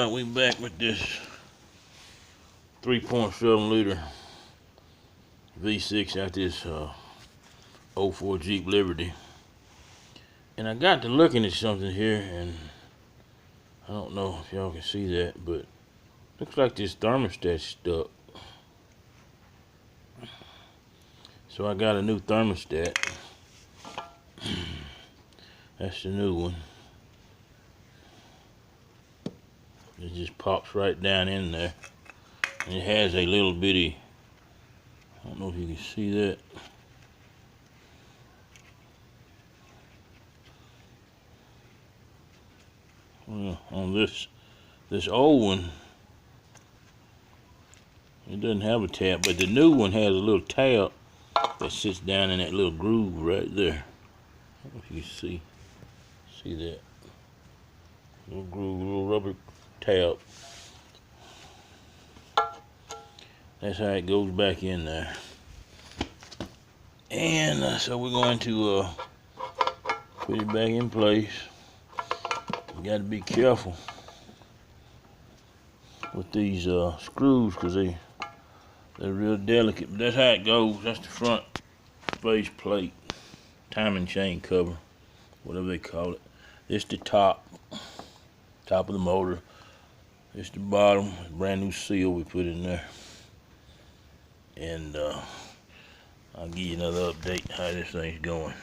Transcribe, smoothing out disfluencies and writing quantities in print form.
Alright, we back with this 3.7 liter V6 out this 04 Jeep Liberty. And I got to looking at something here, and I don't know if y'all can see that, but looks like this thermostat stuck. So I got a new thermostat. That's the new one. It just pops right down in there. And it has a little bitty, I don't know if you can see that. Well, on this old one, it doesn't have a tab, but the new one has a little tab that sits down in that little groove right there. I don't know if you can see that. Little groove, little rubber tab. That's how it goes back in there. And so we're going to put it back in place. You got to be careful with these screws, because they're real delicate. But that's how it goes. That's the front face plate, timing chain cover, whatever they call it. This the top of the motor. This the bottom, brand new seal we put in there. And I'll give you another update how this thing's going.